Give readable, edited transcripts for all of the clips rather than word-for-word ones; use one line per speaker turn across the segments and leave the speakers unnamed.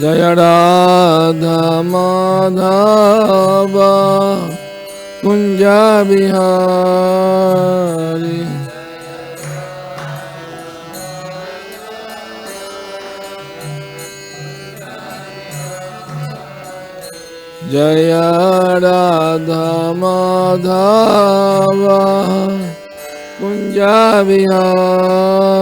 Jaya Radha Madhava Kunja Bihari. Jaya Radha Madhava Kunja Bihari.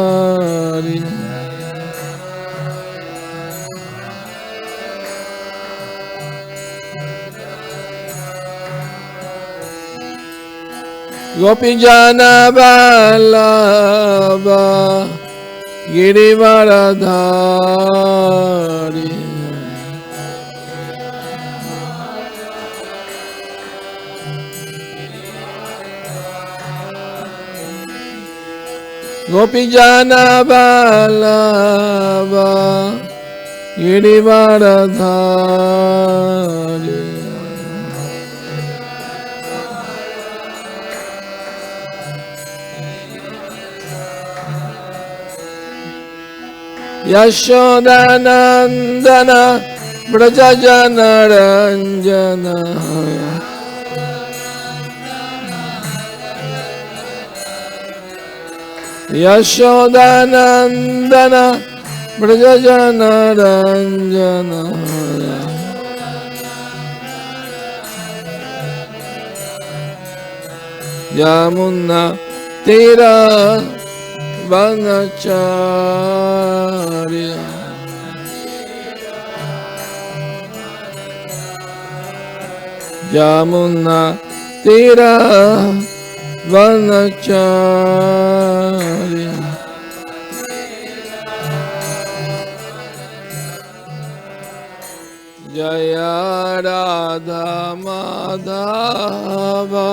Gopijana Vallabha Girivaradhari. Gopijana Vallabha Girivaradhari. Yashodanandana Brajajana Ranjana. Yashodanandana Brajajana Ranjana. Yamuna Tira Vanacharya. Yamuna Tira Vanacharya. Jaya Radha Madhava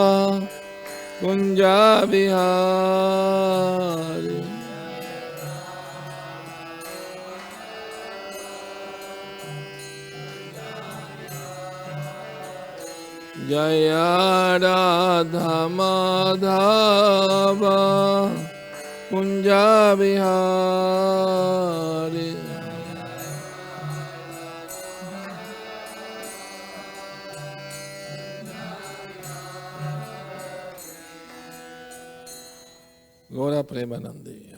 Kunja Bihari. Jaya Radha Madhava Kunja Bihari. Gora Premanandi.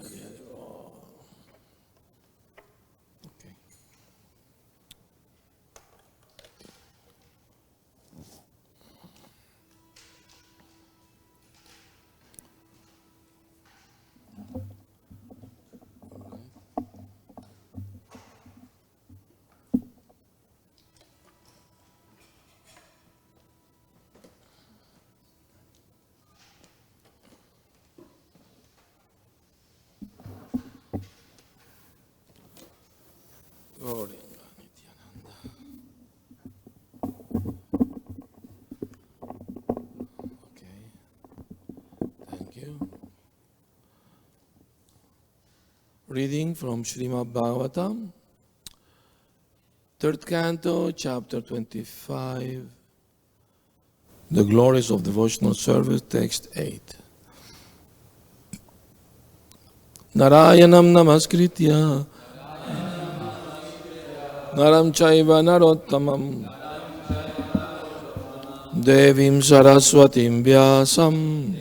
Okay. Reading from Srimad Bhagavatam, 3rd Canto, Chapter 25, The Glories of Devotional Service, Text 8. Narayanam Namaskritya Naram Chaiva Narottamam Devim Saraswatim Vyasam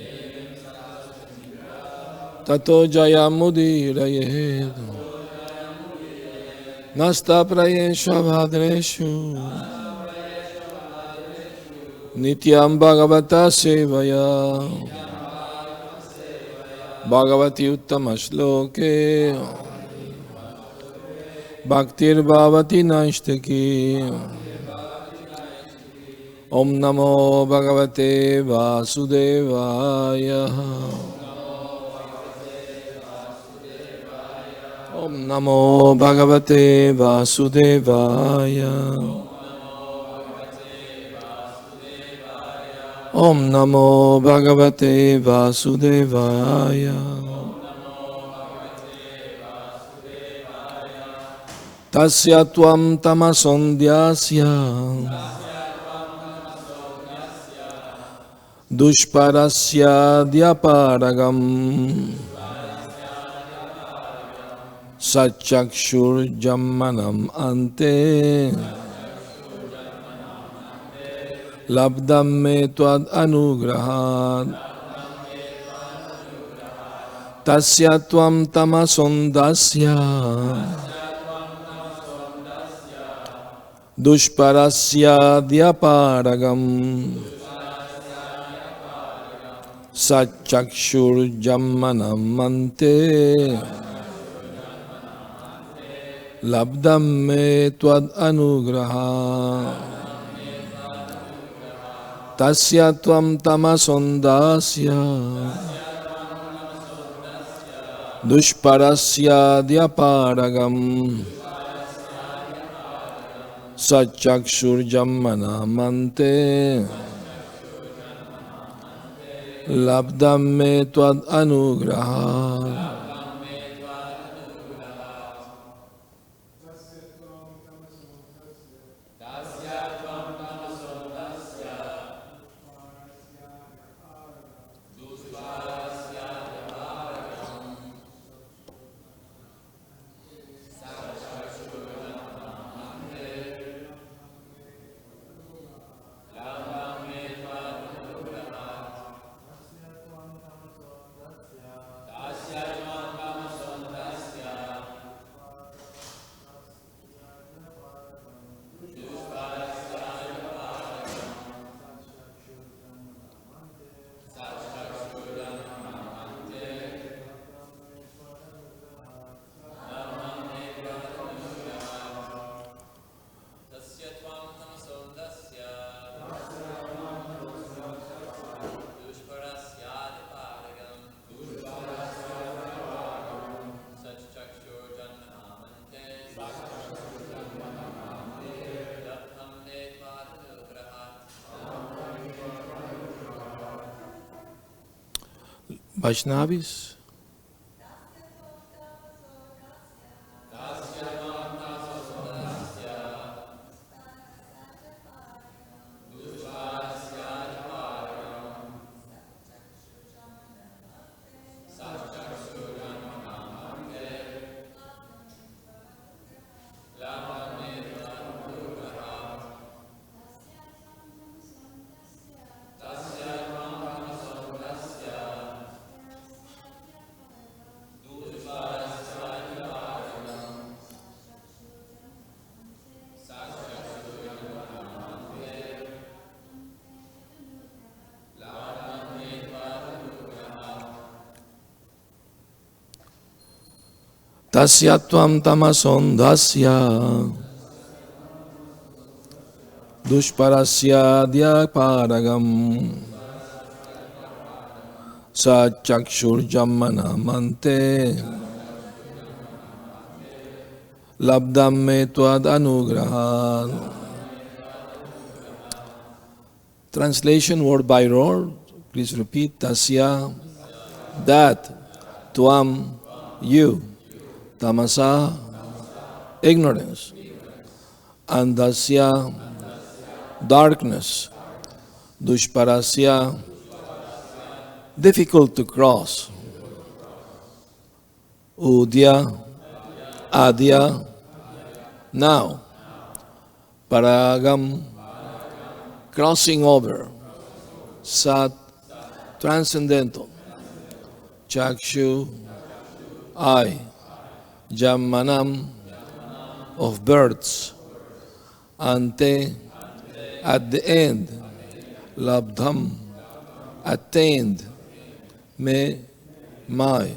Tato Jayamudiraye Nasta Prayesha Bhadreshu Nityam Bhagavata Sevaya Bhagavati Uttama Shloke Bhaktir Bhavati Naishtaki Om Namo Bhagavate Vasudevaya Om Namo Bhagavate Vasudevaya Om Namo Bhagavate Vasudevaya Tasya tvam tamaso ndhasya duṣpārasyādya pāragam sac-cakṣur janmanām ante labdham tvad-anugrahāt tasya tvam tamaso ndhasya duṣpārasyādya pāragam sac-cakṣur janmanām ante labdham tvad-anugrahāt tasya tvam tamaso ndhasya duṣpārasyādya pāragam sac-cakṣur janmanām ante labdham tvad-anugrahāt. Vaishnavis, tasya tvam tamaso ndhasya duṣpārasyādya Pāragam sac-cakṣur janmanām ante labdham tvad-anugrahāt. Translation word by word. Please repeat. Tasya, that, tvam, you. Tamasaḥ, ignorance. Andhasya, darkness. Duṣpārasya, difficult to cross. Adya, now. Pāragam, crossing over. Sat, transcendental. Cakṣuḥ, eye. Janmanām, of births. Ante, at the end. Labdham, attained. My.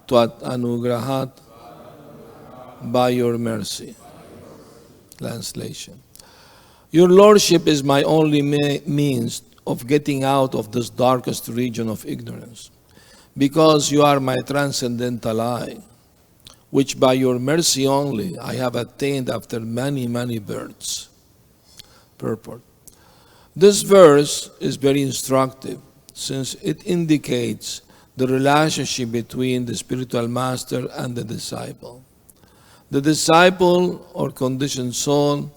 Tvat-anugrahāt, by your mercy. Translation. Your Lordship is my only means of getting out of this darkest region of ignorance, because you are my transcendental eye, which by your mercy only I have attained after many, many births. Purport. This verse is very instructive, since it indicates the relationship between the spiritual master and the disciple. The disciple or conditioned soul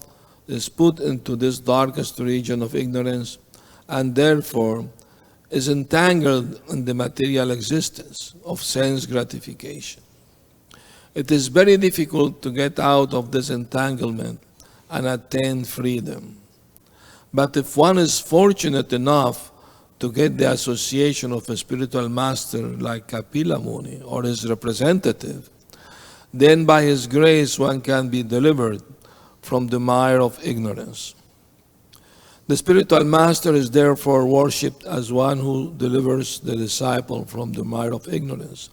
is put into this darkest region of ignorance and therefore is entangled in the material existence of sense gratification. It is very difficult to get out of this entanglement and attain freedom. But if one is fortunate enough to get the association of a spiritual master like Kapila Muni or his representative, then by his grace one can be delivered from the mire of ignorance. The spiritual master is therefore worshipped as one who delivers the disciple from the mire of ignorance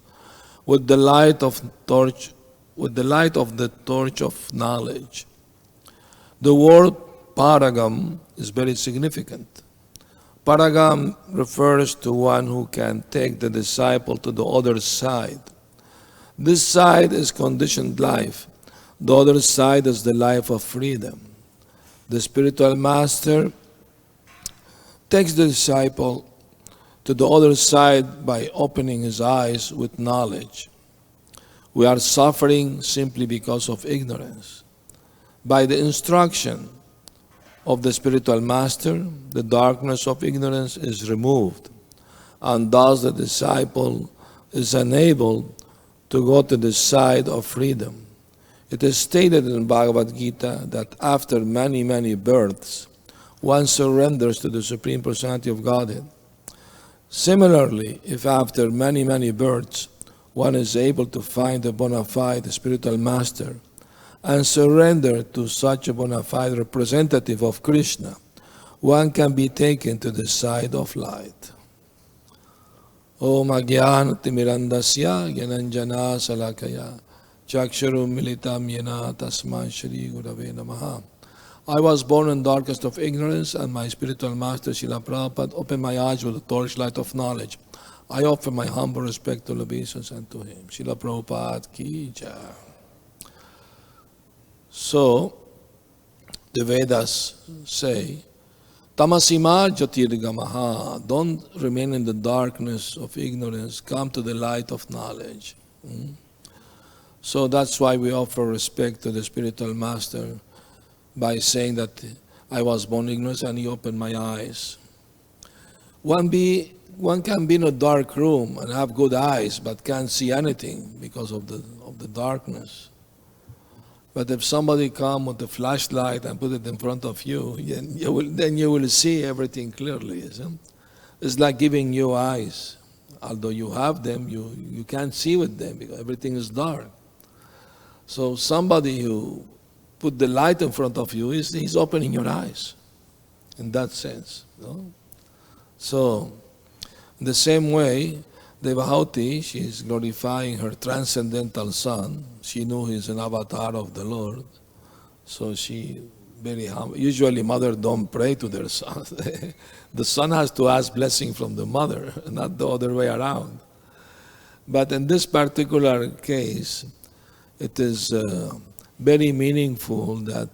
with the light of the torch of knowledge. The word Pāragam is very significant. Pāragam refers to one who can take the disciple to the other side. This side is conditioned life. The other side is the life of freedom. The spiritual master takes the disciple to the other side by opening his eyes with knowledge. We are suffering simply because of ignorance. By the instruction of the spiritual master, the darkness of ignorance is removed, and thus the disciple is enabled to go to the side of freedom. It is stated in Bhagavad-gītā that after many, many births, one surrenders to the Supreme Personality of Godhead. Similarly, if after many, many births, one is able to find a bona fide spiritual master and surrender to such a bona fide representative of Krishna, one can be taken to the side of light. Om ajnana-timirandhasya gyananjana salakaya cakṣuḥ militam yena tasmai shri gurave namaha. I was born in darkest of ignorance, and my spiritual master Srila Prabhupada opened my eyes with the torchlight of knowledge. I offer my humble respect to obeisance unto him. Srila Prabhupada ki jai. So, the Vedas say, tamasima jyotirgamaha, don't remain in the darkness of ignorance, come to the light of knowledge. So that's why we offer respect to the spiritual master by saying that I was born ignorant and he opened my eyes. One can be in a dark room and have good eyes but can't see anything because of the darkness. But if somebody come with a flashlight and put it in front of you, then you will see everything clearly. Isn't it? It's like giving you eyes. Although you have them, you can't see with them because everything is dark. So somebody who put the light in front of you, he's opening your eyes in that sense. No? So, in the same way, Devahūti, she is glorifying her transcendental son. She knew he's an avatar of the Lord. So she very humble. Usually mother don't pray to their son. The son has to ask blessing from the mother, not the other way around. But in this particular case, it is very meaningful that,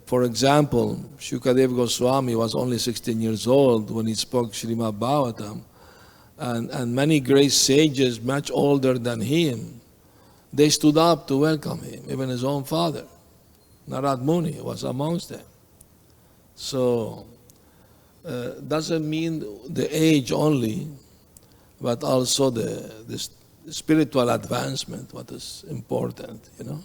for example, Shukadeva Goswami was only 16 years old when he spoke Srimad Bhagavatam, and many great sages, much older than him, they stood up to welcome him, even his own father. Narad Muni was amongst them. So, doesn't mean the age only, but also the spiritual advancement, what is important, you know.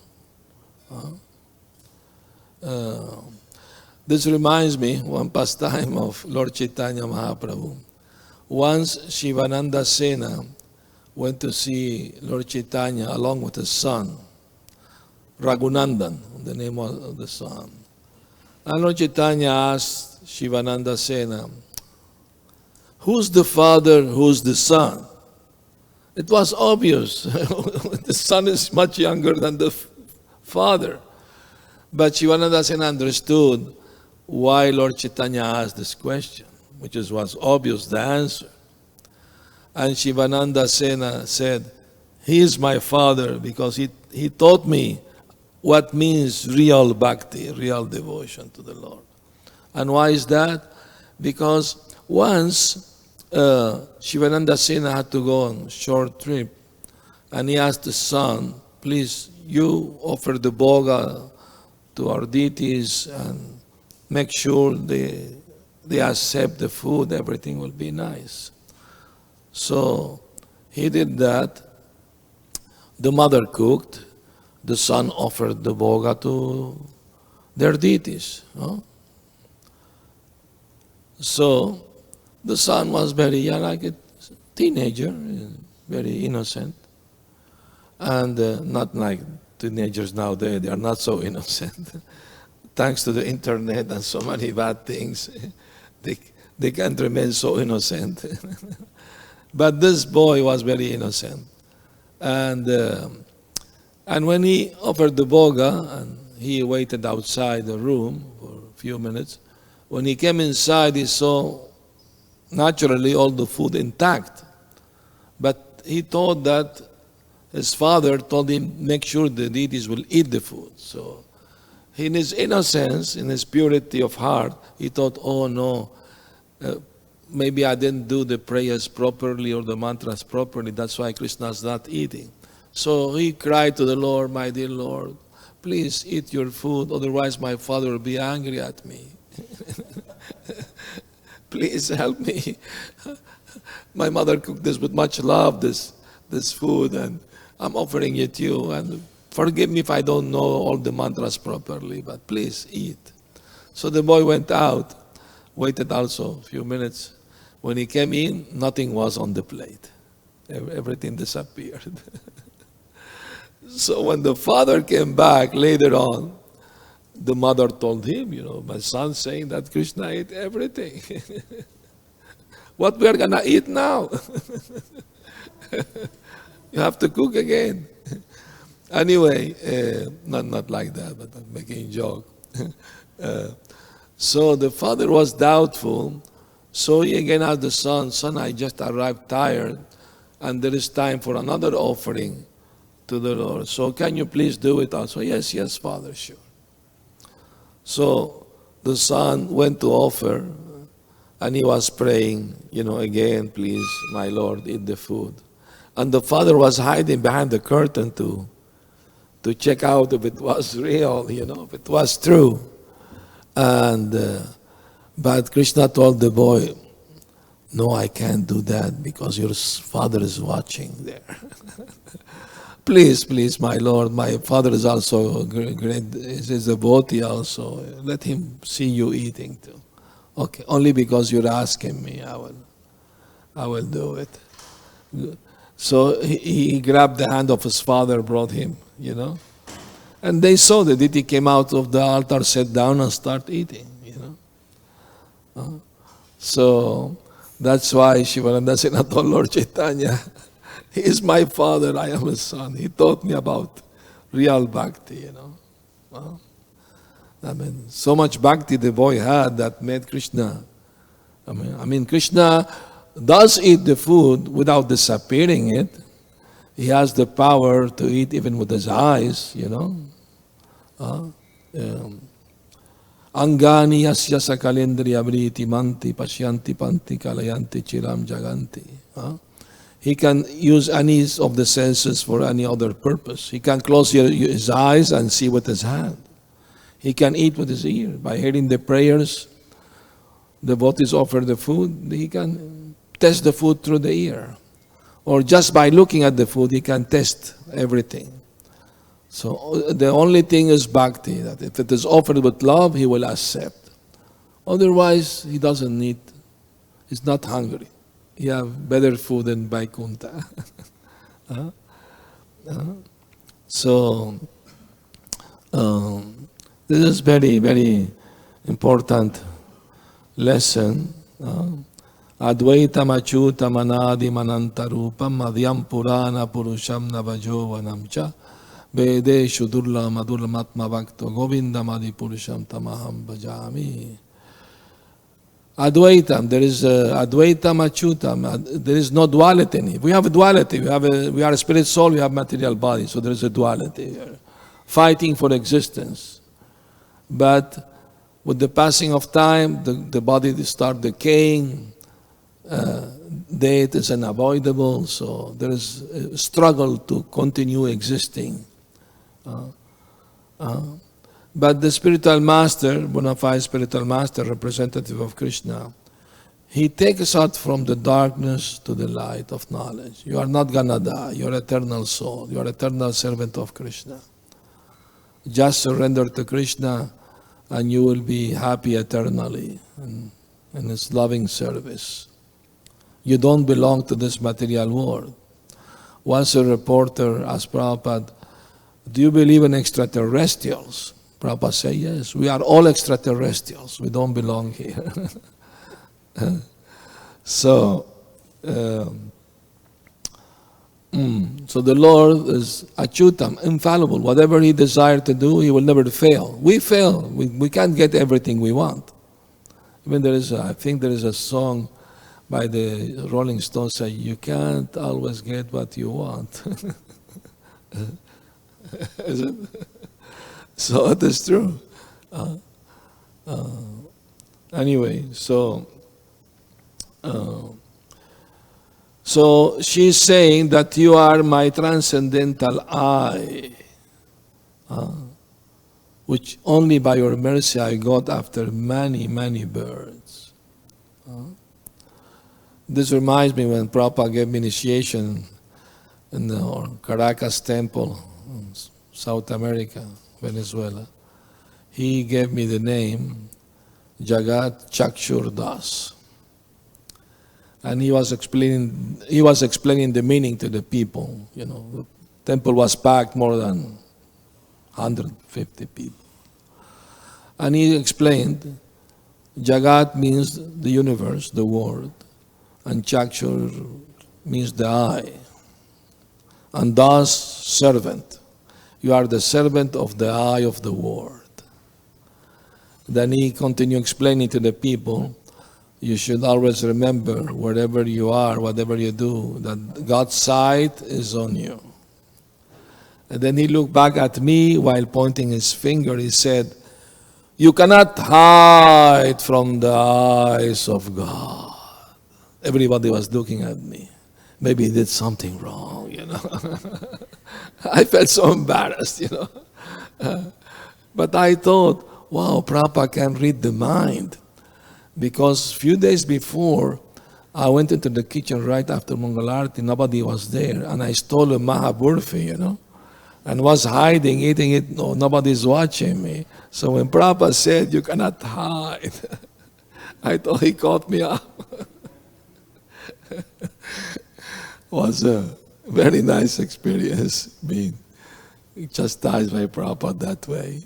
This reminds me one pastime of Lord Chaitanya Mahaprabhu. Once Shivananda Sena went to see Lord Chaitanya along with his son, Raghunandan, the name of the son. And Lord Chaitanya asked Shivananda Sena, who's the father, who's the son? It was obvious. The son is much younger than the father. But Shivananda Sena understood why Lord Chaitanya asked this question, which was obvious, the answer. And Shivananda Sena said, he is my father because he taught me what means real bhakti, real devotion to the Lord. And why is that? Because once Shivananda Sena had to go on a short trip, and he asked the son, please, you offer the bhoga to our deities and make sure they accept the food, everything will be nice. So he did that. the mother cooked, the son offered the bhoga to their deities. So the son was very young, like a teenager, very innocent. And not like teenagers nowadays, they are not so innocent. Thanks to the internet and so many bad things, they can't remain so innocent. But this boy was very innocent. And when he offered the bhoga, and he waited outside the room for a few minutes, when he came inside, he saw naturally all the food intact. But he thought that his father told him, make sure the deities will eat the food. So in his innocence, in his purity of heart, he thought, oh no, maybe I didn't do the prayers properly or the mantras properly, that's why Krishna's not eating. So he cried to the Lord, my dear Lord, please eat your food, otherwise my father will be angry at me. Please help me. My mother cooked this with much love, this food, and I'm offering it to you. And forgive me if I don't know all the mantras properly, but please eat. So the boy went out, waited also a few minutes. When he came in, nothing was on the plate. Everything disappeared. So when the father came back later on, the mother told him, my son's saying that Krishna ate everything. What we are going to eat now? You have to cook again. Anyway, not like that, but I'm making a joke. So the father was doubtful. So he again asked the son, I just arrived tired, and there is time for another offering to the Lord. So can you please do it also? Yes, Father, sure. So the son went to offer, and he was praying, again, please, my Lord, eat the food. And the father was hiding behind the curtain to check out if it was real, if it was true. And but Krishna told the boy, no, I can't do that because your father is watching there. Please, my Lord, my father is also great, is a devotee also. Let him see you eating too. Okay, only because you're asking me, I will do it. Good. So he grabbed the hand of his father, brought him, And they saw the deity came out of the altar, sat down and started eating, So that's why Shivananda Sena told Lord Chaitanya, he is my father, I am his son. He taught me about real bhakti, so much bhakti the boy had that made Krishna. Krishna does eat the food without disappearing it. He has the power to eat even with his eyes, Angani asya sakalendriya vriti manti pasyanti panti kalayanti chiram jaganti. He can use any of the senses for any other purpose. He can close his eyes and see with his hand. He can eat with his ear. By hearing the prayers, the devotees offer the food, he can test the food through the ear. Or just by looking at the food, he can test everything. So the only thing is bhakti, that if it is offered with love, he will accept. Otherwise, he doesn't need, he's not hungry. He have better food than Vaikuntha. So, this is very, very important lesson. Advaitam achyutam anadim anantarupam madhyam purana purusham navajovanam cha vedeshu durlam adurlamatma bhakto govindam adi purusham tamaham bhajami. Advaitam, there is advaitam achyutam, there is no duality. We have a duality, we are a spirit soul, we have material body, so there is a duality. We are fighting for existence. But with the passing of time, the body starts decaying, death is unavoidable, so there is a struggle to continue existing. But the spiritual master, bona fide spiritual master, representative of Krishna, He takes us out from the darkness to the light of knowledge. You are not gonna die. You're eternal soul. You're eternal servant of Krishna. Just surrender to Krishna and you will be happy eternally in His loving service. You don't belong to this material world. Once a reporter asked Prabhupada, do you believe in extraterrestrials? Prabhupada said, yes, we are all extraterrestrials. We don't belong here. So the Lord is achyutam, infallible. Whatever He desired to do, He will never fail. We fail. We can't get everything we want. Even I think there is a song by the Rolling Stones say, you can't always get what you want. Is it? So it is true. Anyway, so she's saying that you are my transcendental I, which only by your mercy I got after many, many births. This reminds me when Prabhupada gave me initiation in the Caracas temple in South America, Venezuela. He gave me the name Jagat Cakṣuḥ Das. And he was explaining the meaning to the people. You know, the temple was packed more than 150 people. And he explained, Jagat means the universe, the world, and Cakṣuḥ means the eye. And Das, servant. You are the servant of the eye of the world. Then he continued explaining to the people, you should always remember, wherever you are, whatever you do, that God's sight is on you. And then he looked back at me while pointing his finger. He said, you cannot hide from the eyes of God. Everybody was looking at me. Maybe he did something wrong, you know. I felt so embarrassed, you know. But I thought, wow, Prabhupada can read the mind. Because a few days before, I went into the kitchen right after Mangalarti, nobody was there, and I stole a Mahaburfi, you know, and was hiding, eating it, no, nobody's watching me. So when Prabhupada said, you cannot hide, I thought he caught me up. Was a very nice experience being chastised by Prabhupada that way.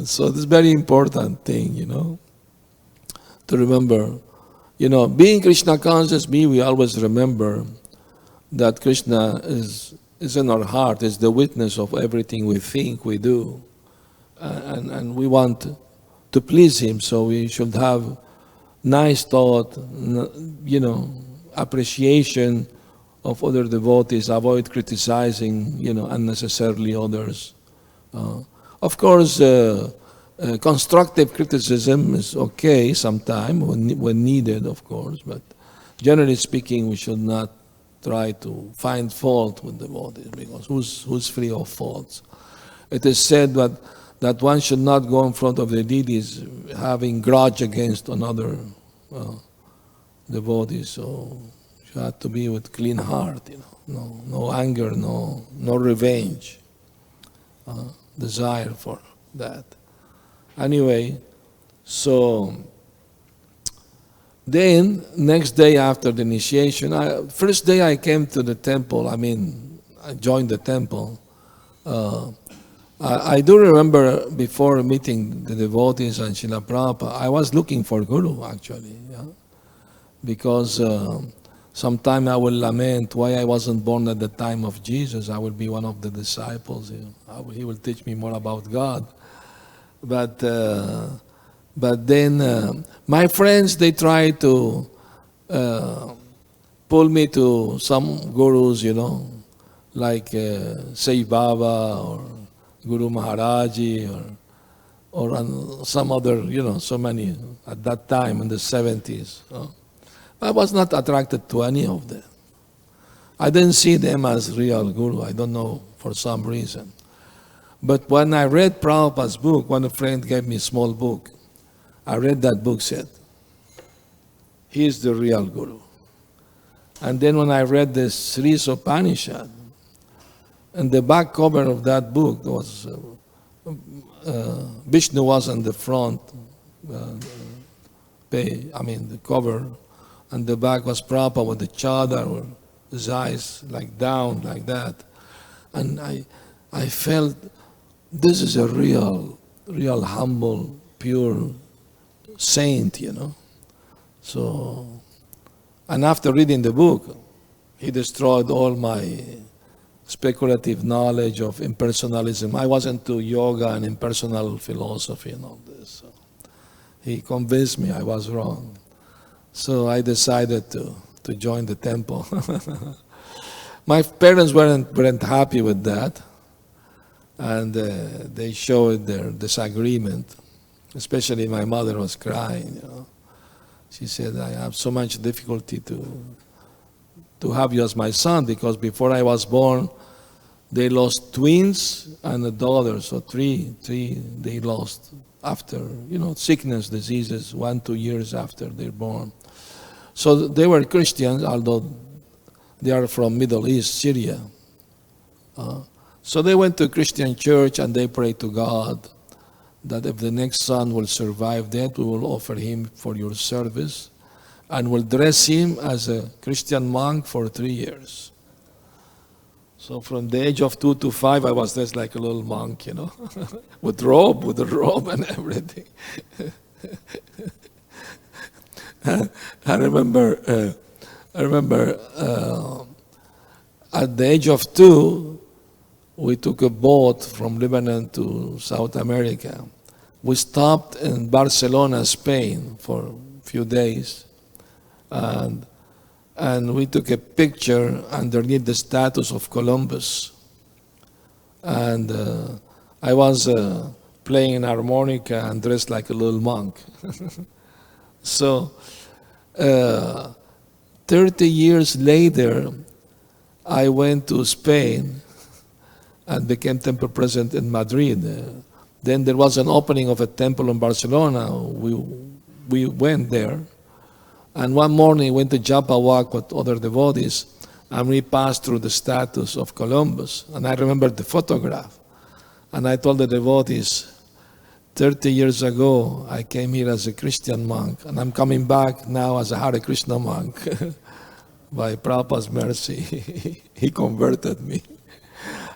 So this is very important thing, you know, to remember. You know, being Krishna conscious, we always remember that Krishna is in our heart, is the witness of everything we think, we do. And we want to please Him, so we should have nice thought, you know, appreciation of other devotees, avoid criticizing, you know, unnecessarily others. Of course, constructive criticism is okay sometimes when needed, of course, but generally speaking, we should not try to find fault with devotees, because who's free of faults? It is said that one should not go in front of the deities having grudge against another devotee, so you have to be with clean heart, you know, no anger, no revenge. Desire for that. Anyway, so then next day after the initiation, first day I came to the temple, I joined the temple. I do remember before meeting the devotees and Srila Prabhupada, I was looking for Guru actually, yeah? Because sometime I will lament why I wasn't born at the time of Jesus. I will be one of the disciples. You know. He will teach me more about God. But then my friends, they try to pull me to some gurus, you know, like Sai Baba or Guru Maharaji or some other, you know, so many at that time in the 70s. I was not attracted to any of them. I didn't see them as real guru. I don't know, for some reason. But when I read Prabhupada's book, one friend gave me a small book. I read that book, said, he is the real Guru. And then when I read the Sri Upanishad, and the back cover of that book was Vishnu was on the front the cover, and the back was Prabhupada with the chadar, or his eyes like down like that. And I felt this is a real humble, pure saint, So, and after reading the book, he destroyed all my speculative knowledge of impersonalism. I was into yoga and impersonal philosophy and all this. So he convinced me I was wrong. So I decided to join the temple. My parents weren't happy with that, and they showed their disagreement. Especially my mother was crying. She said, I have so much difficulty to have you as my son, because before I was born, they lost twins and a daughter, so three they lost after, sickness, diseases, 1-2 years after they're born. So they were Christians, although they are from Middle East, Syria. So they went to a Christian church and they prayed to God that if the next son will survive that, we will offer him for your service and will dress him as a Christian monk for 3 years. So from the age of 2 to 5, I was dressed like a little monk, with a robe and everything. I remember at the age of 2, we took a boat from Lebanon to South America. We stopped in Barcelona, Spain for a few days, and we took a picture underneath the statue of Columbus. And I was playing an harmonica and dressed like a little monk. So 30 years later, I went to Spain and became temple president in Madrid. Then there was an opening of a temple in Barcelona. We went there. And one morning, went to Japa walk with other devotees, and we passed through the statues of Columbus. And I remember the photograph. And I told the devotees, 30 years ago, I came here as a Christian monk, and I'm coming back now as a Hare Krishna monk. By Prabhupada's mercy, he converted me.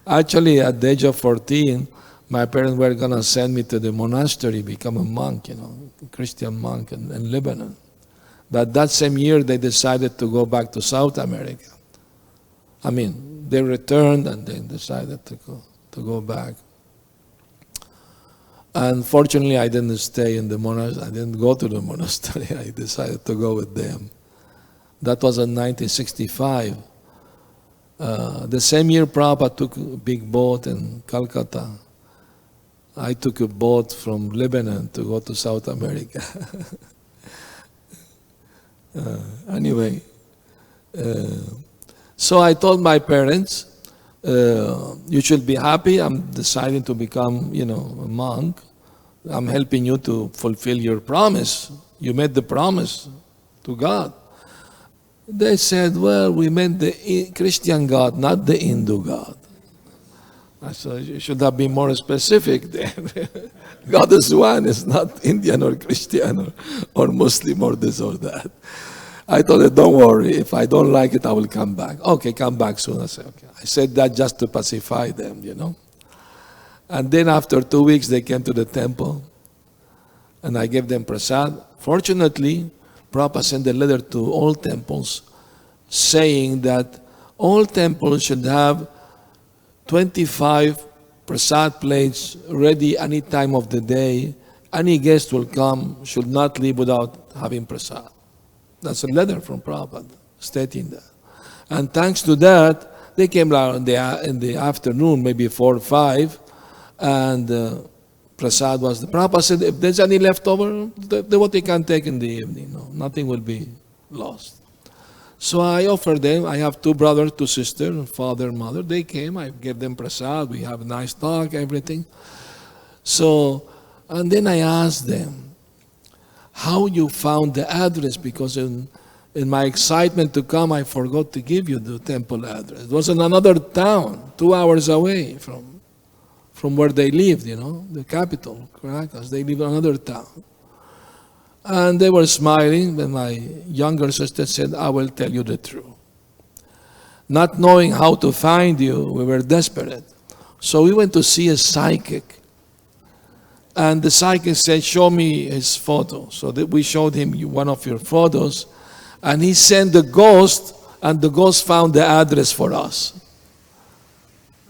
Actually, at the age of 14, my parents were going to send me to the monastery, become a monk, a Christian monk in Lebanon. But that same year, they decided to go back to South America. They returned and they decided to go back. Unfortunately, I didn't stay in the monastery. I didn't go to the monastery. I decided to go with them. That was in 1965. The same year, Prabhupada took a big boat in Calcutta. I took a boat from Lebanon to go to South America. Anyway, so I told my parents, you should be happy. I'm deciding to become, a monk. I'm helping you to fulfill your promise. You made the promise to God. They said, well, we meant the Christian God, not the Hindu God. I said, you should have been more specific then. God is one, is not Indian or Christian or Muslim or this or that. I told her, don't worry, if I don't like it, I will come back. Okay, come back soon. I said, okay. I said that just to pacify them, And then after 2 weeks, they came to the temple, and I gave them prasad. Fortunately, Prabhupada sent a letter to all temples saying that all temples should have 25 prasad plates ready any time of the day. Any guest will come, should not leave without having prasad. That's a letter from Prabhupada stating that. And thanks to that, they came out in the afternoon, maybe 4 or 5, and prasad was the Prabhupada said, if there's any leftover, the devotee can take in the evening. No, nothing will be lost. So I offered them, I have 2 brothers, 2 sisters, father and mother. They came, I gave them prasad, we have a nice talk, everything. So, and then I asked them, how you found the address, because in my excitement to come, I forgot to give you the temple address. It was in another town, 2 hours away from where they lived, the capital, Caracas. They live in another town. And they were smiling, but my younger sister said, I will tell you the truth. Not knowing how to find you, we were desperate. So we went to see a psychic. And the psychic said, show me his photo. So we showed him one of your photos. And he sent the ghost, and the ghost found the address for us.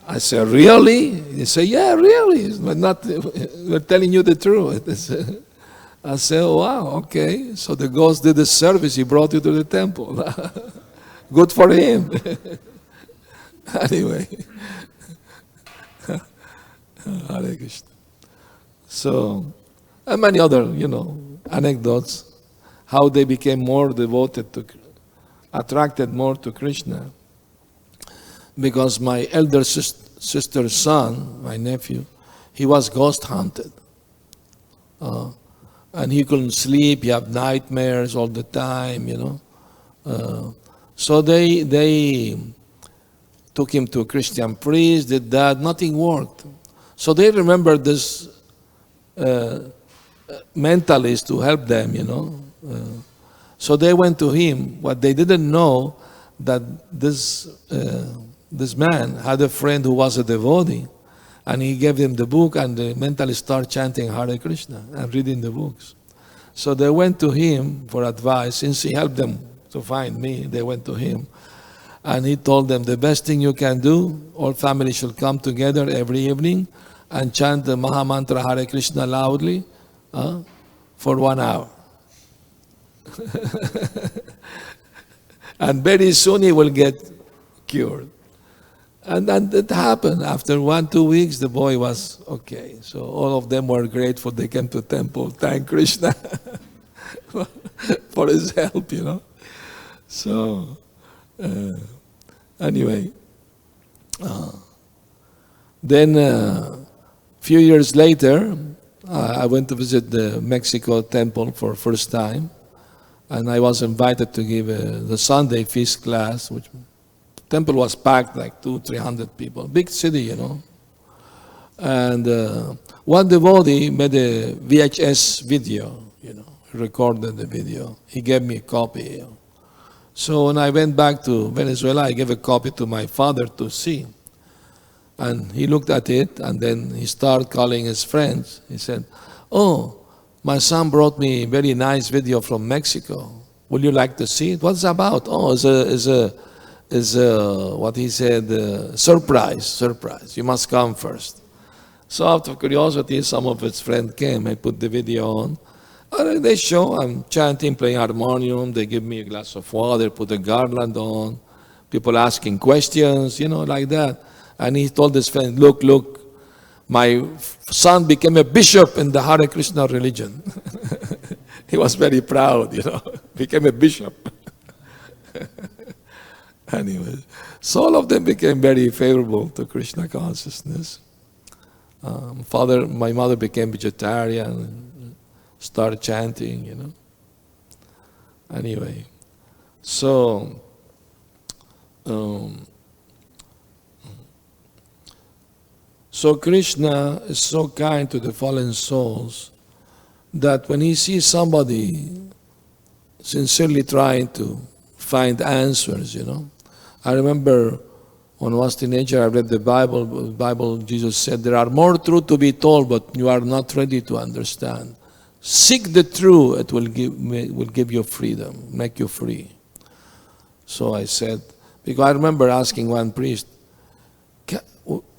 I said, really? He said, yeah, really. We're telling you the truth. I said, wow, okay. So the ghost did the service. He brought you to the temple. Good for him. Anyway. Hare Krishna. So, and many other, anecdotes, how they became more devoted attracted more to Krishna. Because my elder sister's son, my nephew, he was ghost hunted. And he couldn't sleep, he had nightmares all the time, So they took him to a Christian priest, did that, nothing worked. So they remembered this mentalist to help them, So they went to him. What they didn't know, that this man had a friend who was a devotee, and he gave them the book, and the mentalist started chanting Hare Krishna and reading the books. So they went to him for advice. Since he helped them to find me, they went to him. And he told them, the best thing you can do, all families should come together every evening and chant the Maha Mantra Hare Krishna loudly for 1 hour. And very soon he will get cured. And then it happened. After 1-2 weeks, the boy was okay. So all of them were grateful. They came to temple, thank Krishna for his help, So, anyway. Then, few years later, I went to visit the Mexico temple for first time. And I was invited to give the Sunday feast class, which temple was packed, like 200-300 people. Big city, And one devotee made a VHS video, recorded the video. He gave me a copy. So when I went back to Venezuela, I gave a copy to my father to see. And he looked at it, and then he started calling his friends. He said, oh, my son brought me a very nice video from Mexico. Would you like to see it? What's it about? Oh, it's what he said, surprise. You must come first. So out of curiosity, some of his friends came. I put the video on. And they show, I'm chanting, playing harmonium. They give me a glass of water, put a garland on. People asking questions, like that. And he told his friend, look, my son became a bishop in the Hare Krishna religion. He was very proud, became a bishop. Anyway, so all of them became very favorable to Krishna consciousness. My mother became vegetarian, started chanting, Anyway, so Krishna is so kind to the fallen souls that when he sees somebody sincerely trying to find answers, I remember when I was a teenager, I read the Bible, Jesus said, there are more truth to be told, but you are not ready to understand. Seek the truth, it will give you freedom, make you free. So I said, because I remember asking one priest,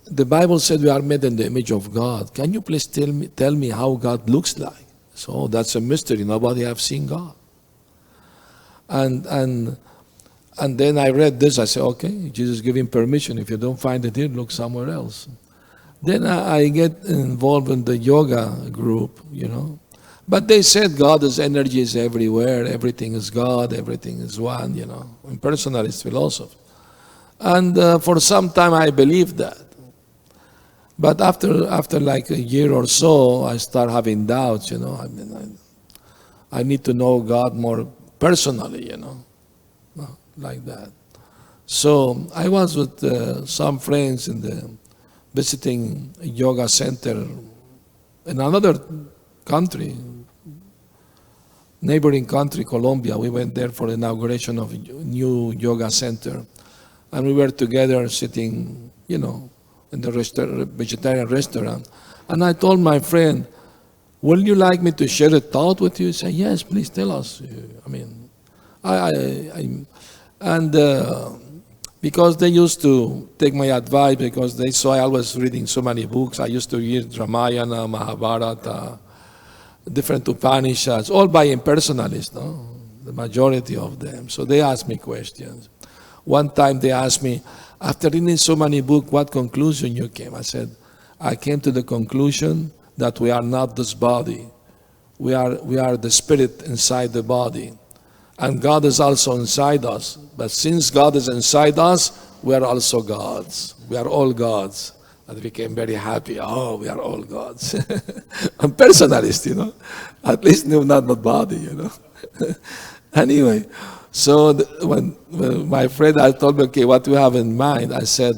the Bible said we are made in the image of God. Can you please tell me how God looks like? So that's a mystery. Nobody have seen God. And then I read this. I said, okay, Jesus giving permission. If you don't find it here, look somewhere else. Then I get involved in the yoga group, But they said God's energy is everywhere. Everything is God. Everything is one, In personalist philosophy. And for some time I believed that. But after like a year or so, I start having doubts, I need to know God more personally, like that. So I was with some friends visiting a yoga center in another country, neighboring country, Colombia. We went there for the inauguration of a new yoga center. And we were together sitting, in the vegetarian restaurant. And I told my friend, would you like me to share a thought with you? He said, yes, please tell us. Because they used to take my advice, because they saw I was reading so many books. I used to read Ramayana, Mahabharata, different Upanishads, all by impersonalists, the majority of them. So they asked me questions. One time they asked me, after reading so many books, what conclusion you came? I said, I came to the conclusion that we are not this body. We are the spirit inside the body. And God is also inside us. But since God is inside us, we are also gods. We are all gods. I became very happy. Oh, we are all gods. I'm personalist, At least not the body, Anyway, so when my friend, I told me, okay, what do you have in mind? I said,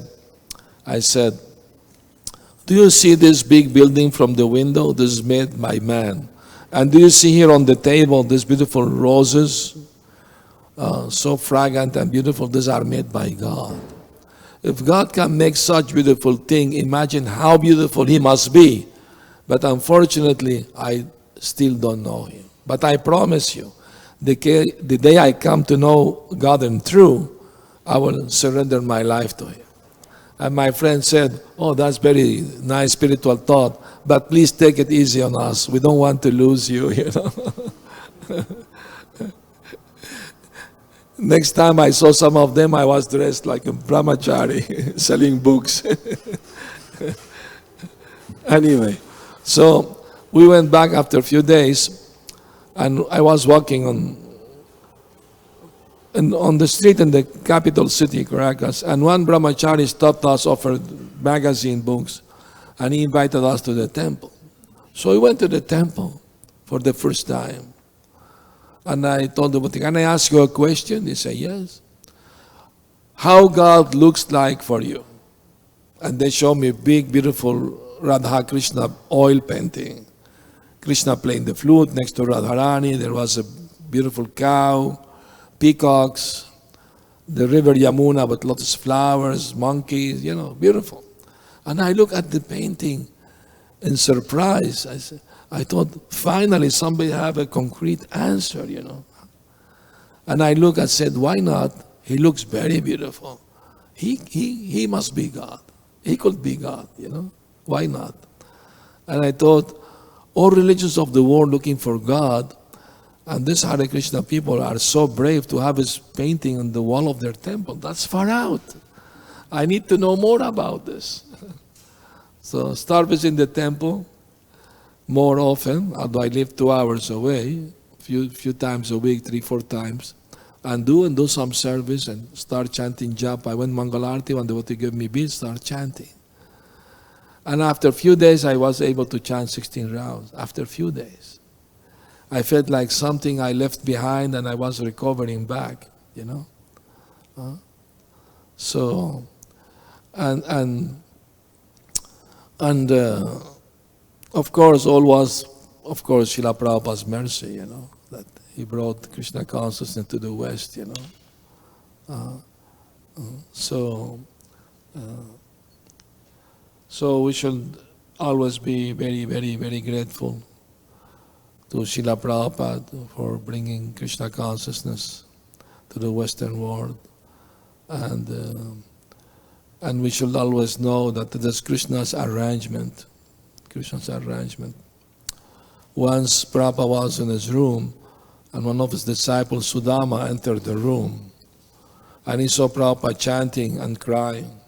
do you see this big building from the window? This is made by man. And do you see here on the table these beautiful roses? So fragrant and beautiful, these are made by God. If God can make such beautiful thing, imagine how beautiful He must be. But unfortunately, I still don't know Him. But I promise you, the day I come to know God in truth, I will surrender my life to Him. And my friend said, oh, that's very nice spiritual thought, but please take it easy on us. We don't want to lose you, Next time I saw some of them, I was dressed like a brahmachari, selling books. Anyway, so we went back after a few days, and I was walking on the street in the capital city, Caracas, and one brahmachari stopped us, offered magazine books, and he invited us to the temple. So we went to the temple for the first time. And I told him, can I ask you a question? He said, yes. How God looks like for you? And they showed me a big, beautiful Radha Krishna oil painting. Krishna playing the flute next to Radharani. There was a beautiful cow, peacocks, the river Yamuna with lotus flowers, monkeys, beautiful. And I look at the painting in surprise. I thought, finally somebody have a concrete answer, And I look and said, why not? He looks very beautiful. He must be God. He could be God, Why not? And I thought, all religions of the world looking for God, and these Hare Krishna people are so brave to have his painting on the wall of their temple. That's far out. I need to know more about this. So start visiting the temple more often, although I live 2 hours away, few times a week, 3-4 times, and do some service and start chanting japa. I went Mangalarti, when devotee gave me beads, start chanting. And after a few days, I was able to chant 16 rounds. After a few days, I felt like something I left behind, and I was recovering back. So, and of course, all was, Srila Prabhupada's mercy, that he brought Krishna consciousness to the West, So we should always be very, very, very grateful to Srila Prabhupada for bringing Krishna consciousness to the Western world. And we should always know that it is Krishna's arrangement. Once Prabhupada was in his room, and one of his disciples, Sudama, entered the room, and he saw Prabhupada chanting and crying.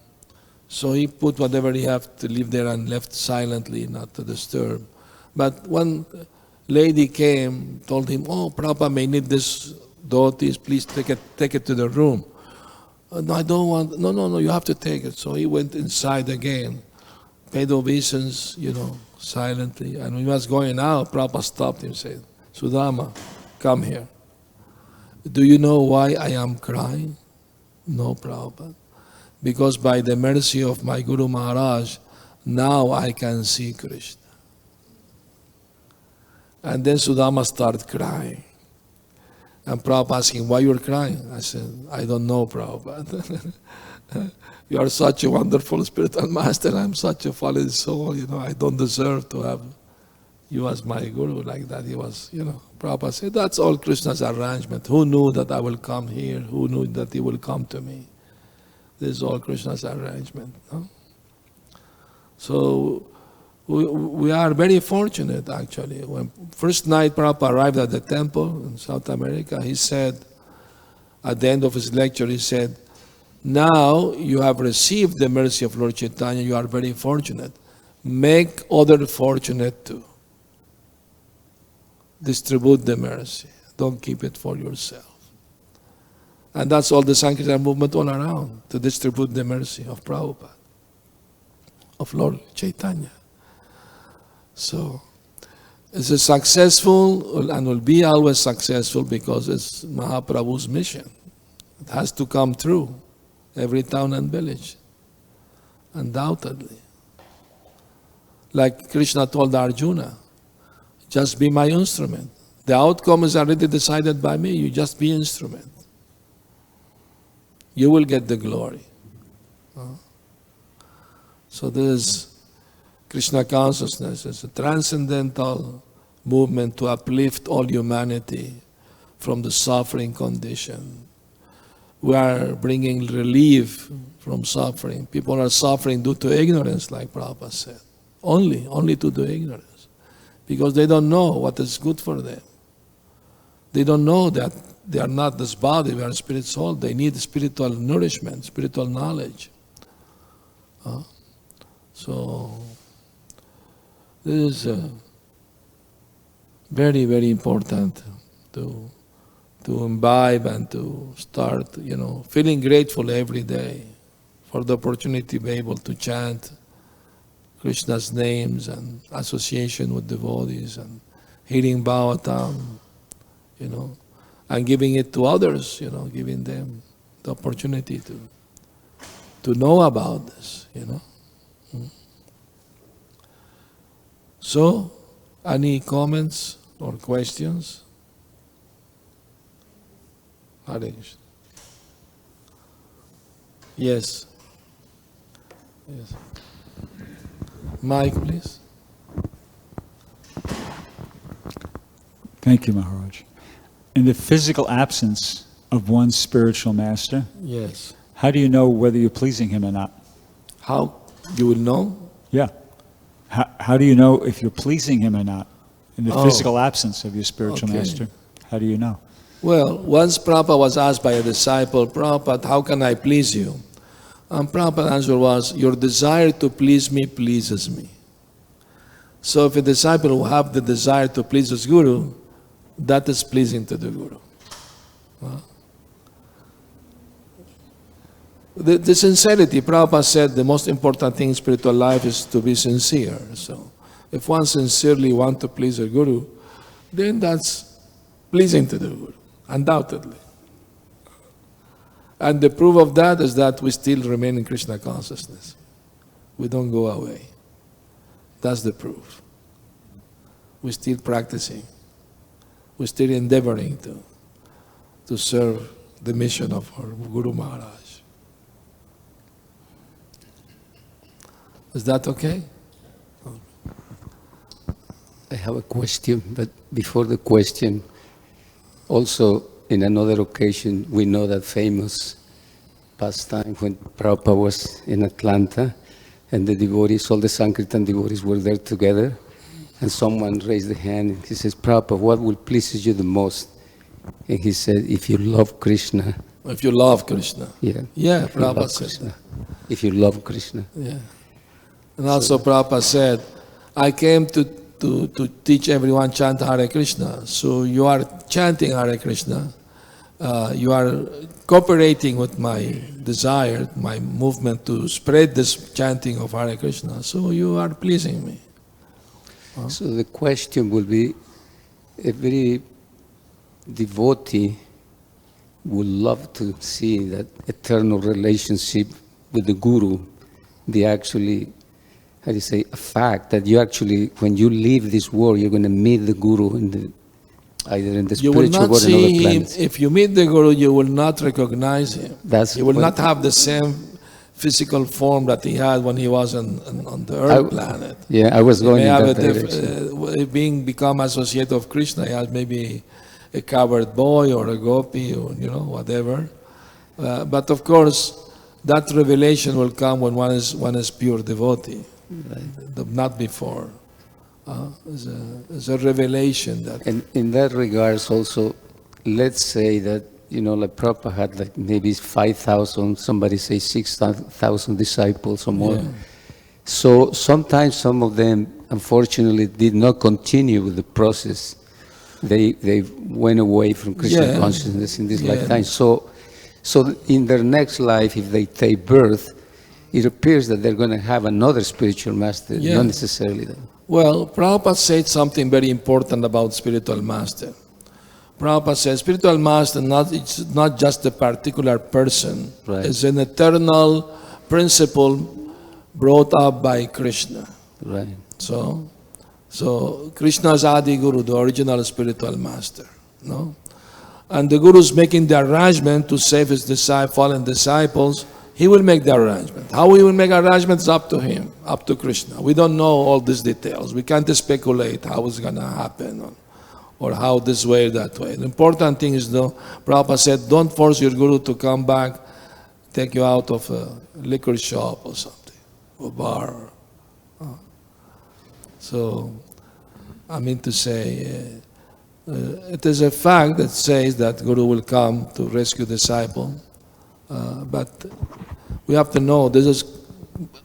So he put whatever he had to leave there and left silently, not to disturb. But one lady came, told him, oh, Prabhupada may need this devotees, please take it to the room. No, I don't want, no, you have to take it. So he went inside again, paid obeisance, silently. And when he was going out, Prabhupada stopped him and said, Sudama, come here. Do you know why I am crying? No, Prabhupada. Because by the mercy of my Guru Maharaj, now I can see Krishna. And then Sudama started crying. And Prabhupada asking, why you're crying? I said, I don't know, Prabhupada. You are such a wonderful spiritual master. I'm such a fallen soul. I don't deserve to have you as my guru like that. He was, Prabhupada said, that's all Krishna's arrangement. Who knew that I will come here? Who knew that he will come to me? This is all Krishna's arrangement. No? So we are very fortunate, actually. When first night Prabhupada arrived at the temple in South America, he said, at the end of his lecture, he said, now you have received the mercy of Lord Chaitanya, you are very fortunate. Make others fortunate too. Distribute the mercy. Don't keep it for yourself. And that's all the Sankirtan movement all around, to distribute the mercy of Prabhupada, of Lord Chaitanya. So, it's a successful and will be always successful because it's Mahaprabhu's mission. It has to come through every town and village, undoubtedly. Like Krishna told Arjuna, just be my instrument. The outcome is already decided by me, you just be instrument. You will get the glory. So this is Krishna consciousness. It's a transcendental movement to uplift all humanity from the suffering condition. We are bringing relief from suffering. People are suffering due to ignorance, like Prabhupada said. Only due to ignorance. Because they don't know what is good for them. They don't know that they are not this body, we are spirit soul. They need spiritual nourishment, spiritual knowledge. So, this is very, very important to imbibe and to start, feeling grateful every day for the opportunity to be able to chant Krishna's names and association with devotees and hearing Bhagavatam, and giving it to others, giving them the opportunity to know about this, So, any comments or questions? Hare Krishna. Yes. Yes. Mike, please.
Thank you, Maharaj. In the physical absence of one's spiritual master,
Yes.
how do you know whether you're pleasing him or not?
How you will know?
Yeah. How do you know if you're pleasing him or not? In the physical absence of your spiritual master, how do you know?
Well, once Prabhupada was asked by a disciple, Prabhupada, how can I please you? And Prabhupada's answer was, your desire to please me pleases me. So if a disciple will have the desire to please his guru, that is pleasing to the guru. The sincerity, Prabhupada said the most important thing in spiritual life is to be sincere. So if one sincerely wants to please a guru, then that's pleasing to the guru, undoubtedly. And the proof of that is that we still remain in Krishna consciousness. We don't go away. That's the proof. We're still practicing. We're still endeavoring to serve the mission of our Guru Maharaj. Is that okay?
I have a question, but before the question, also in another occasion, we know that famous pastime when Prabhupada was in Atlanta and the devotees, all the Sankirtan devotees were there together, and someone raised the hand and he says, Prabhupada, what will please you the most? And he said, if you love Krishna.
If you love Krishna.
Yeah,
Prabhupada said that.
If you love Krishna.
Yeah. And also Prabhupada said, I came to teach everyone chant Hare Krishna. So you are chanting Hare Krishna. You are cooperating with my desire, my movement to spread this chanting of Hare Krishna. So you are pleasing me.
So the question will be, every devotee would love to see that eternal relationship with the Guru be actually, how do you say, a fact that you actually, when you leave this world, you're going to meet the Guru either in the
You will
spiritual
not
world or in
see
other
him.
planets.
If you meet the Guru, you will not recognize him. You will not have the same physical form that he had when he was on the Earth planet.
Yeah, I was
He
going
may
in
have
that direction.
become associated of Krishna, he has maybe a covered boy or a gopi or whatever. But of course, that revelation will come when one is pure devotee, not before. It's a revelation that.
And in that regards also, let's say that, like Prabhupada had like maybe 5,000, somebody say 6,000 disciples or more.
Yeah.
So sometimes some of them, unfortunately, did not continue with the process. They went away from Krishna consciousness in this lifetime. So in their next life, if they take birth, it appears that they're going to have another spiritual master, not necessarily that.
Well, Prabhupada said something very important about spiritual master. Prabhupada says spiritual master it's not just a particular person.
Right.
It's an eternal principle brought up by Krishna.
Right.
So Krishna's Adi Guru, the original spiritual master. No? And the Guru is making the arrangement to save his fallen disciples. He will make the arrangement. How he will make arrangements is up to him, up to Krishna. We don't know all these details. We can't speculate how it's going to happen or how this way or that way. The important thing is, though, Prabhupada said, don't force your Guru to come back, take you out of a liquor shop or something, or bar. So, I mean to say, it is a fact that says that Guru will come to rescue disciple. But we have to know this is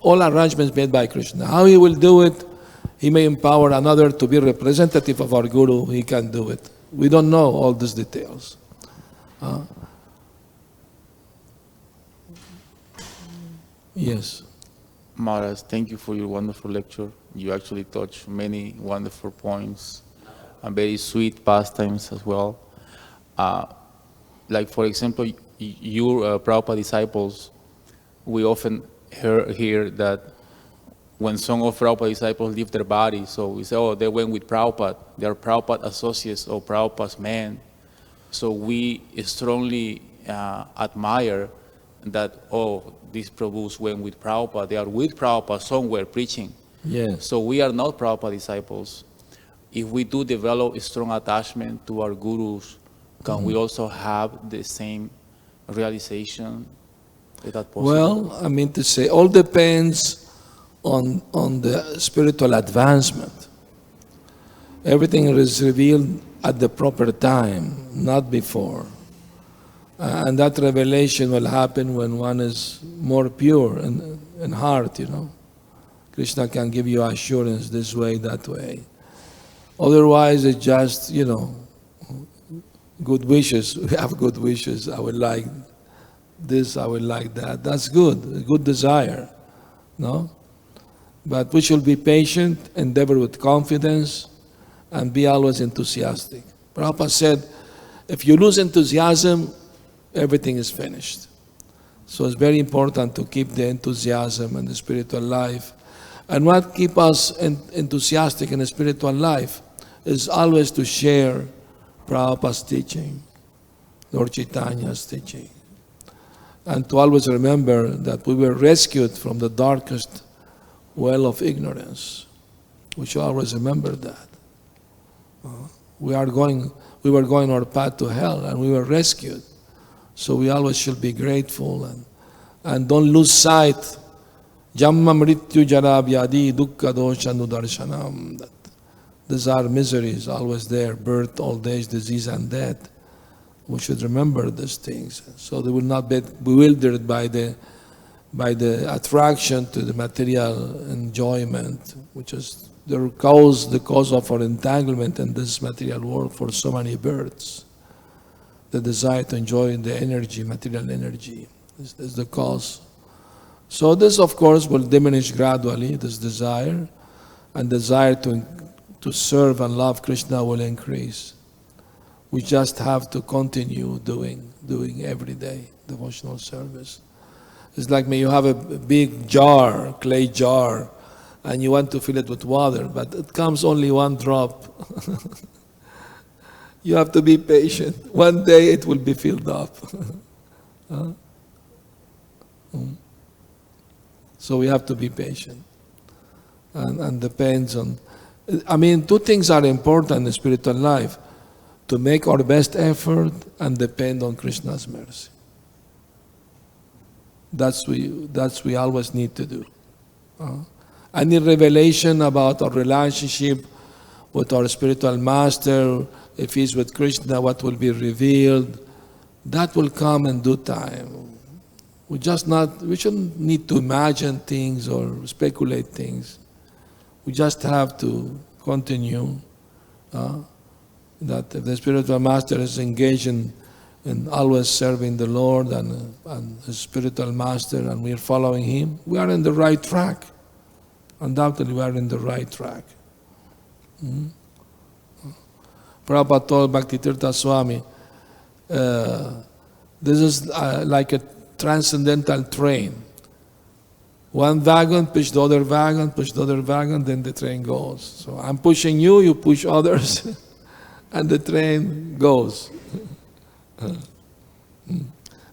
all arrangements made by Krishna. How he will do it, he may empower another to be representative of our Guru, he can do it. We don't know all these details. Yes.
Maharaj, thank you for your wonderful lecture. You actually touched many wonderful points and very sweet pastimes as well. Like, for example, your Prabhupada disciples, we often hear that when some of Prabhupada disciples leave their body, so we say, oh, they went with Prabhupada, they are Prabhupada associates or Prabhupada's men. So we strongly admire that, oh, these Prabhus went with Prabhupada, they are with Prabhupada somewhere preaching.
Yes.
So we are not Prabhupada disciples. If we do develop a strong attachment to our gurus, can we also have the same realization? Is that possible?
Well, I mean to say, all depends on the spiritual advancement. Everything is revealed at the proper time, not before. And that revelation will happen when one is more pure in heart, Krishna can give you assurance this way, that way. Otherwise, it's just, good wishes. We have good wishes. I would like this, I would like that. That's good, a good desire, no? But we should be patient, endeavor with confidence, and be always enthusiastic. Prabhupada said, if you lose enthusiasm, everything is finished. So it's very important to keep the enthusiasm in the spiritual life. And what keeps us enthusiastic in the spiritual life is always to share Prabhupada's teaching, Lord Chaitanya's teaching. And to always remember that we were rescued from the darkest well of ignorance. We should always remember that. We were going our path to hell and we were rescued. So we always should be grateful and don't lose sight. Janma mrityu jara vyadi dukkha dosha nudarshanam. These are miseries always there, birth, old age, disease, and death. We should remember these things, so they will not be bewildered by the attraction to the material enjoyment, which is the cause of our entanglement in this material world for so many births. The desire to enjoy the energy, material energy, is the cause. So this, of course, will diminish gradually, this desire, and desire to to serve and love Krishna will increase. We just have to continue doing every day devotional service. It's like when you have a big jar, clay jar, and you want to fill it with water, but it comes only one drop. You have to be patient. One day it will be filled up. So we have to be patient. And depends on, two things are important in the spiritual life: to make our best effort and depend on Krishna's mercy. That's we always need to do. Any revelation about our relationship with our spiritual master, if he's with Krishna, what will be revealed, that will come in due time. We shouldn't need to imagine things or speculate things. We just have to continue. That if the spiritual master is engaged in always serving the Lord and his spiritual master, and we are following him, we are in the right track. Undoubtedly, we are in the right track. Prabhupada told Bhakti Tirtha Swami, this is like a transcendental train. One wagon push the other wagon, then the train goes. So I'm pushing you, you push others, and the train goes.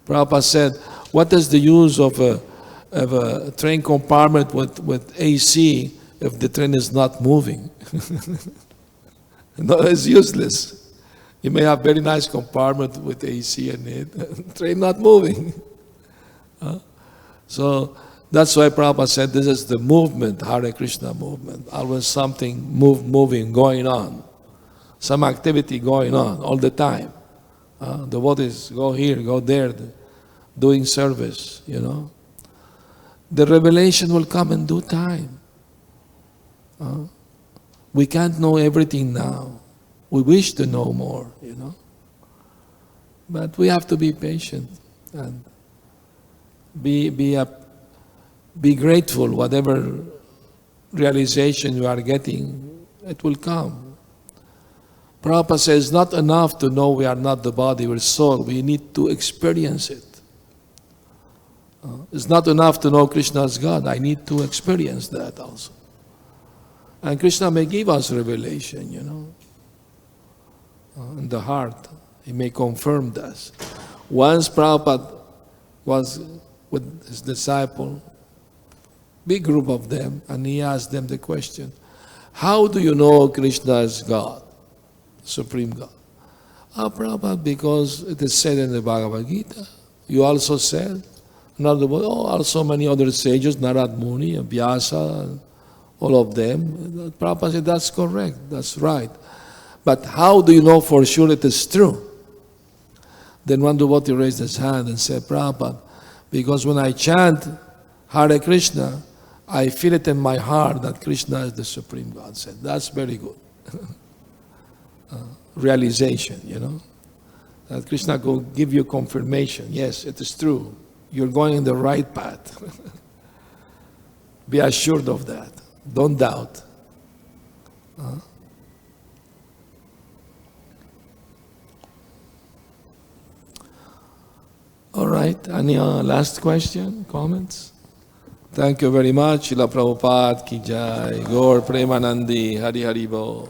Prabhupada said, what is the use of a train compartment with AC if the train is not moving? No, it's useless. You may have very nice compartment with AC in it, train not moving. So that's why Prabhupada said this is the movement, Hare Krishna movement. Always something moving, going on. Some activity going on all the time. Devotees go here, go there, doing service, The revelation will come in due time. We can't know everything now. We wish to know more, But we have to be patient and be grateful. Whatever realization you are getting, it will come. Prabhupada says, not enough to know we are not the body, we're soul. We need to experience it. It's not enough to know Krishna is God. I need to experience that also. And Krishna may give us revelation, in the heart. He may confirm this. Once Prabhupada was with his disciple, big group of them, and he asked them the question, how do you know Krishna is God, Supreme God? Prabhupada, because it is said in the Bhagavad-gītā. You also said, another word, also many other sages, Narad Muni, Vyasa, all of them. Prabhupada said, that's correct, that's right. But how do you know for sure it is true? Then one devotee raised his hand and said, Prabhupada, because when I chant Hare Krishna, I feel it in my heart that Krishna is the Supreme God. Said, that's very good. Realization, that Krishna will give you confirmation. Yes, it is true. You're going in the right path. Be assured of that. Don't doubt. All right, any last question, comments? Thank you very much. Srila Prabhupada ki jai. Gaur Premanandi. Hari Hari Bo.